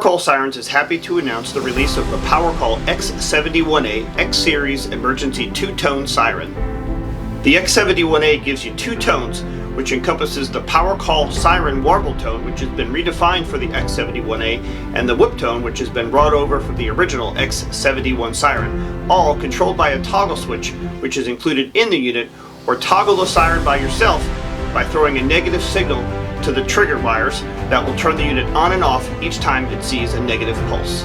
Powercall Sirens is happy to announce the release of the Powercall X71A X-Series Emergency Two-Tone Siren. The X71A gives you two tones, which encompasses the Powercall Siren Warble tone, which has been redefined for the X71A, and the whip tone, which has been brought over for the original X71 Siren, all controlled by a toggle switch, which is included in the unit, or toggle the siren by yourself by throwing a negative signal to the trigger wires that will turn the unit on and off each time it sees a negative pulse.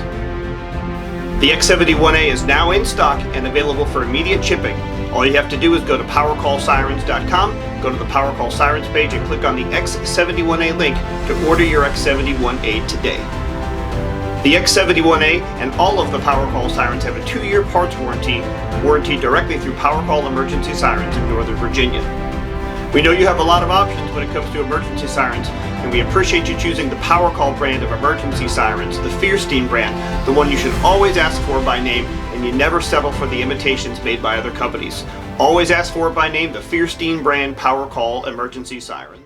The X71A is now in stock and available for immediate shipping. All you have to do is go to powercallsirens.com, go to the Powercall Sirens page and click on the X71A link to order your X71A today. The X71A and all of the Powercall Sirens have a 2-year parts warranty directly through Powercall Emergency Sirens in Northern Virginia. We know you have a lot of options when it comes to emergency sirens, and we appreciate you choosing the Powercall brand of emergency sirens, the Fierstien brand, the one you should always ask for by name, and you never settle for the imitations made by other companies. Always ask for it by name, the Fierstien brand Powercall emergency siren.